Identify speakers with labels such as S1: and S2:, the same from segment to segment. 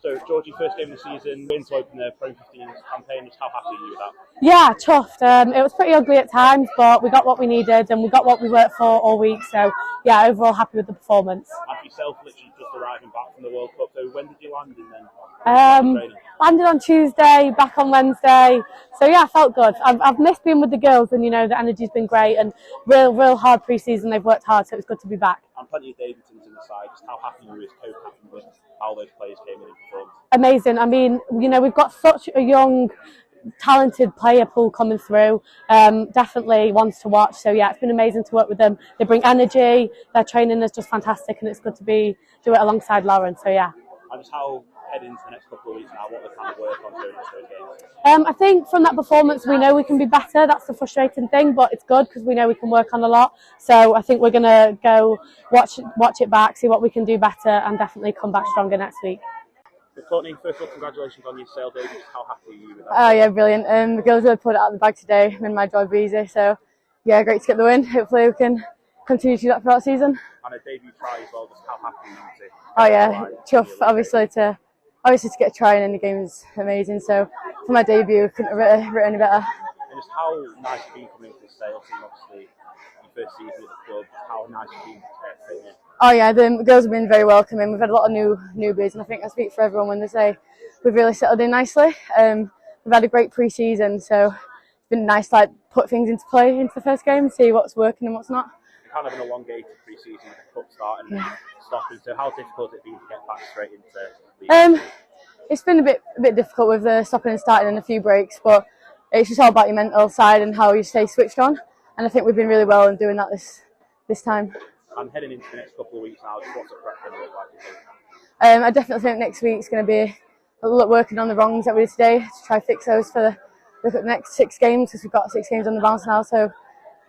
S1: So, Georgie, first game of the season, win to open the Pro 15 campaign. Just how happy are you with that?
S2: Yeah, chuffed. It was pretty ugly at times, but we got what we needed and we got what we worked for all week. So, yeah, overall happy with the performance.
S1: And for yourself, literally just arriving back from the World Cup, so when did you land in then?
S2: Landed on Tuesday, back on Wednesday. So, yeah, I felt good. I've missed being with the girls and, you know, the energy's been great and real hard pre-season. They've worked hard, so it was good to be back.
S1: And plenty of debutants in the side. Just how happy you were as co-captain with how those players came in and performed?
S2: Amazing. I mean, you know, we've got such a young, talented player pool coming through. Definitely ones to watch. So yeah, it's been amazing to work with them. They bring energy. Their training is just fantastic, and it's good to do it alongside Lauren. So yeah.
S1: And just how head into the next couple of weeks now, what they kind of work on during those games?
S2: I think from that performance, we know we can be better. That's the frustrating thing, but it's good because we know we can work on a lot. So I think we're going to go watch it back, see what we can do better, and definitely come back stronger next week.
S1: Courtney, first of all, congratulations on your sale debut. How happy are you with that?
S3: Oh yeah, brilliant. The girls have put it out of the bag today. Made my job easy. So yeah, great to get the win. Hopefully we can continue to do that throughout the season.
S1: And a debut try as well. Just how happy are you to?
S3: Oh yeah, chuff. Obviously to get a try in any game is amazing. So for my debut, I couldn't have written any better.
S1: And just how nice to be coming into this sale team. Obviously, your first season at the club. How nice to be fitting in.
S3: Oh yeah, the girls have been very welcoming. We've had a lot of newbies, and I think I speak for everyone when they say we've really settled in nicely. We've had a great pre-season, so it's been nice to put things into play into the first game and see what's working and what's not.
S1: Kind of an elongated pre-season with the cup starting and stopping. So how difficult has it been to get back straight into the
S3: It's been a bit difficult with the stopping and starting and a few breaks, but it's just all about your mental side and how you stay switched on. And I think we've been really well in doing that this time.
S1: And heading into the next couple of weeks now, just what's the prep going to look like, do you think?
S3: I definitely think next week's going to be working on the wrongs that we did today to try to fix those for the next 6 games, because we've got 6 games on the bounce now. So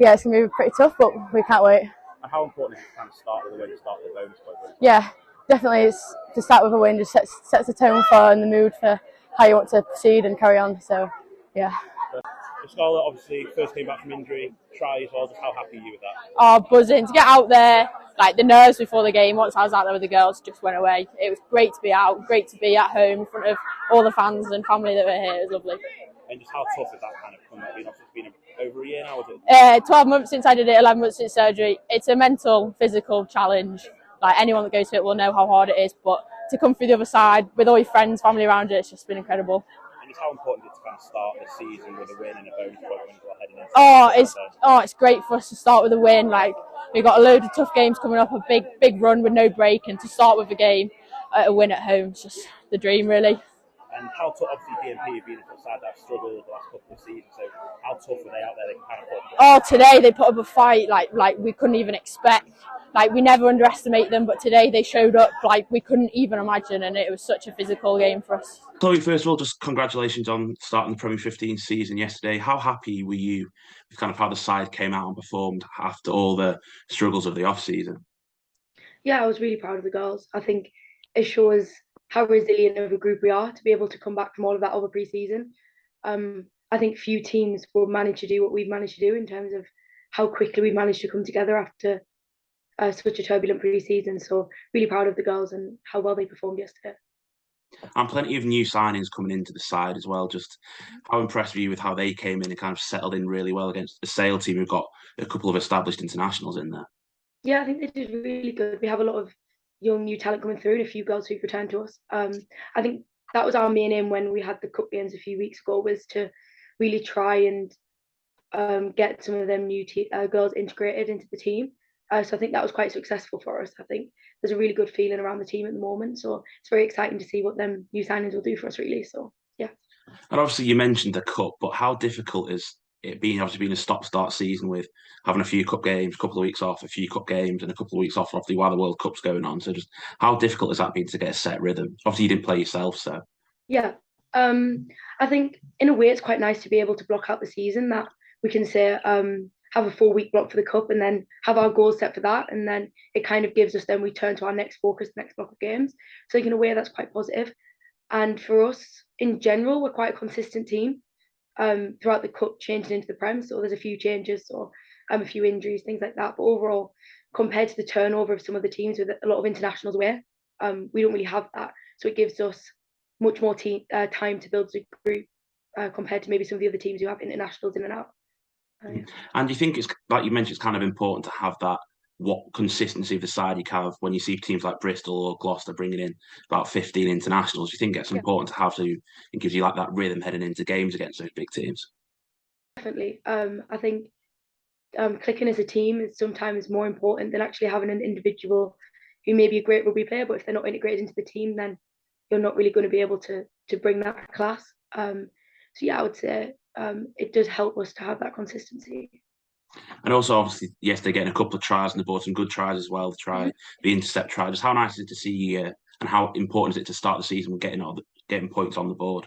S3: yeah, it's going to be pretty tough, but we can't wait.
S1: And how important is it to kind of start with a win, start with a bonus point?
S3: Yeah, definitely. It's to start with a win, just sets the tone for and the mood for how you want to proceed and carry on. So yeah.
S1: Scarlett, obviously, first came back from injury, try as well. Just how happy are you with that?
S4: Oh, buzzing to get out there. Like the nerves before the game, once I was out there with the girls, just went away. It was great to be out, great to be at home in front of all the fans and family that were here. It was lovely.
S1: And just how tough is that kind of coming? It's been over a year now, is it?
S4: 12 months since I did it, 11 months since surgery. It's a mental, physical challenge. Like anyone that goes to it will know how hard it is. But to come through the other side with all your friends, family around you, it's just been incredible.
S1: And just how important is it to kind of start the season with a win and a bonus point when you're heading into
S4: It's great for us to start with a win. Like we've got a load of tough games coming up, a big run with no break, and to start with a game, a win at home, it's just the dream, really.
S1: And how tough, obviously DMP have been a side that have struggled the last couple of seasons, so how tough were they out there? They can kind of put
S4: today they put up a fight like we couldn't even expect. Like we never underestimate them, but today they showed up like we couldn't even imagine, and it was such a physical game for us.
S5: Chloe, first of all, just congratulations on starting the Premier 15 season yesterday. How happy were you with kind of how the side came out and performed after all the struggles of the off-season?
S6: Yeah, I was really proud of the girls. I think it shows how resilient of a group we are to be able to come back from all of that over pre-season. I think few teams will manage to do what we've managed to do in terms of how quickly we managed to come together after such a turbulent pre-season. So really proud of the girls and how well they performed yesterday.
S5: And plenty of new signings coming into the side as well. Just how impressed were you with how they came in and kind of settled in really well against the Sale team who've got a couple of established internationals in there?
S6: Yeah, I think they did really good. We have a lot of young new talent coming through and a few girls who've returned to us. I think that was our main aim when we had the cup games a few weeks ago, was to really try and get some of them new girls integrated into the team. So I think that was quite successful for us. I think there's a really good feeling around the team at the moment. So it's very exciting to see what them new signings will do for us, really. So, yeah.
S5: And obviously you mentioned the cup, but how difficult is it being a stop-start season with having a few cup games, a couple of weeks off, a few cup games, and a couple of weeks off roughly while the World Cup's going on? So just how difficult has that been to get a set rhythm? Obviously you didn't play yourself, so.
S6: Yeah. I think in a way it's quite nice to be able to block out the season, that we can say have a 4-week block for the cup and then have our goals set for that, and then it kind of gives us, then we turn to our next focus, next block of games. So in a way that's quite positive. And for us in general, we're quite a consistent team throughout the cup, changing into the Prem. So there's a few changes or a few injuries, things like that. But overall, compared to the turnover of some of the teams with a lot of internationals away, we don't really have that. So it gives us much more time to build as a group compared to maybe some of the other teams who have internationals in and out.
S5: And do you think it's, like you mentioned, it's kind of important to have that, what consistency of the side you have when you see teams like Bristol or Gloucester bringing in about 15 internationals? Do you think it's important to have to, it gives you like that rhythm heading into games against those big teams?
S6: Definitely. I think clicking as a team is sometimes more important than actually having an individual who may be a great rugby player, but if they're not integrated into the team, then you're not really going to be able to bring that class. So yeah, I would say it does help us to have that consistency.
S5: And also, obviously, yes, they're getting a couple of tries on the board, some good tries as well. The intercept try. Just how nice is it to see, and how important is it to start the season with getting points on the board?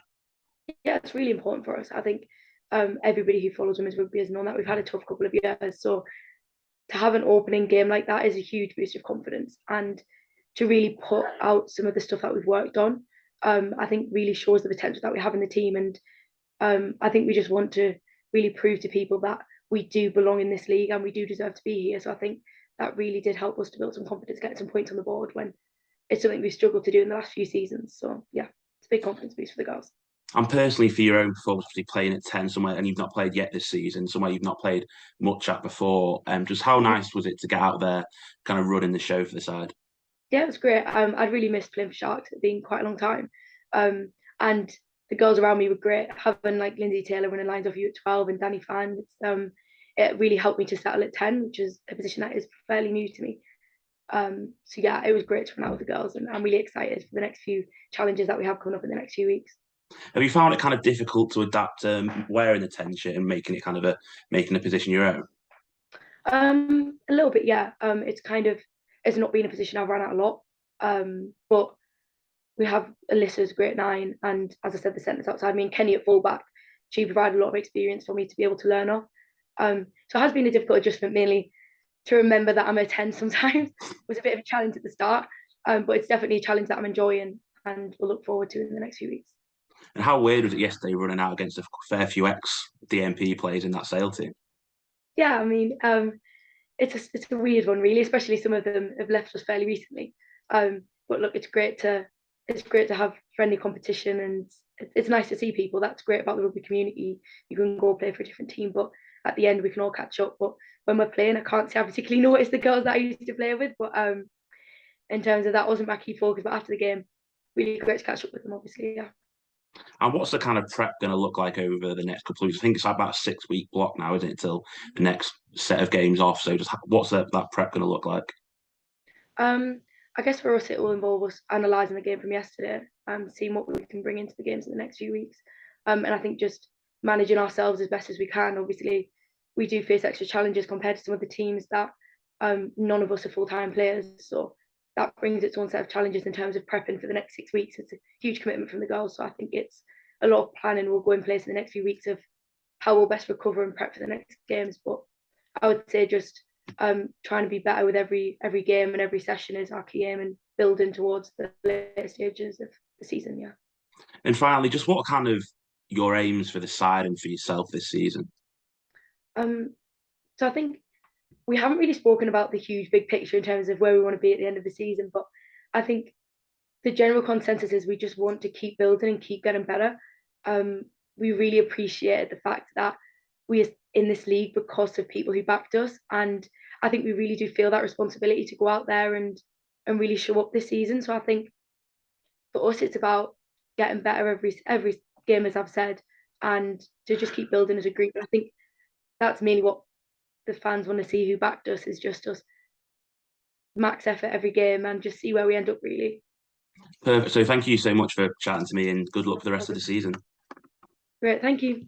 S6: Yeah, it's really important for us. I think everybody who follows women's rugby has known that we've had a tough couple of years. So to have an opening game like that is a huge boost of confidence, and to really put out some of the stuff that we've worked on, I think really shows the potential that we have in the team. And I think we just want to really prove to people that we do belong in this league and we do deserve to be here. So I think that really did help us to build some confidence, get some points on the board when it's something we've struggled to do in the last few seasons. So yeah, it's a big confidence boost for the girls.
S5: And personally, for your own performance, playing at 10 somewhere, and you've not played yet this season, somewhere you've not played much at before, just how nice was it to get out there, kind of running the show for the side?
S6: Yeah, it was great. I'd really missed playing for Sharks. It's been quite a long time. And the girls around me were great. Having like Lindsay Taylor running lines off you at 12 and Danny Fan, it really helped me to settle at 10, which is a position that is fairly new to me. So yeah, it was great to run out with the girls, and I'm really excited for the next few challenges that we have coming up in the next few weeks.
S5: Have you found it kind of difficult to adapt wearing the 10 shirt and making it kind of making a position your own?
S6: A little bit, yeah. It's not been a position I've run out a lot. But we have Alyssa's great 9, and as I said, the centres outside me, and Kenny at fullback. She provided a lot of experience for me to be able to learn off. So it has been a difficult adjustment, mainly to remember that I'm a 10 sometimes. It was a bit of a challenge at the start, but it's definitely a challenge that I'm enjoying and we'll look forward to in the next few weeks.
S5: And how weird was it yesterday running out against a fair few ex-DMP players in that Sale team?
S6: Yeah, I mean, it's a weird one, really, especially some of them have left us fairly recently. But look, it's great to have friendly competition, and it's nice to see people. That's great about the rugby community. You can go play for a different team, but at the end we can all catch up. But when we're playing, I can't say I particularly notice the girls that I used to play with. But in terms of that, wasn't my key focus. But after the game, really great to catch up with them, obviously. Yeah.
S5: And what's the kind of prep going to look like over the next couple of weeks? I think it's like about a 6-week block now, isn't it, till the next set of games off? So just what's that prep going to look like?
S6: I guess for us, it will involve us analysing the game from yesterday and seeing what we can bring into the games in the next few weeks. And I think just managing ourselves as best as we can. Obviously, we do face extra challenges compared to some of the teams that none of us are full-time players. So that brings its own set of challenges in terms of prepping for the next 6 weeks. It's a huge commitment from the girls. So I think it's a lot of planning will go in place in the next few weeks of how we'll best recover and prep for the next games. But I would say just trying to be better with every game and every session is our key aim, and building towards the later stages of the season. Yeah.
S5: And finally, just what kind of your aims for the side and for yourself this season?
S6: So I think we haven't really spoken about the huge big picture in terms of where we want to be at the end of the season, but I think the general consensus is we just want to keep building and keep getting better. We really appreciate the fact that we are in this league because of people who backed us, and I think we really do feel that responsibility to go out there and really show up this season. So I think for us, it's about getting better every game, as I've said, and to just keep building as a group. I think that's mainly what the fans want to see who backed us, is just us max effort every game and just see where we end up, really.
S5: Perfect. So thank you so much for chatting to me, and good luck for the rest of the season.
S6: Great, thank you.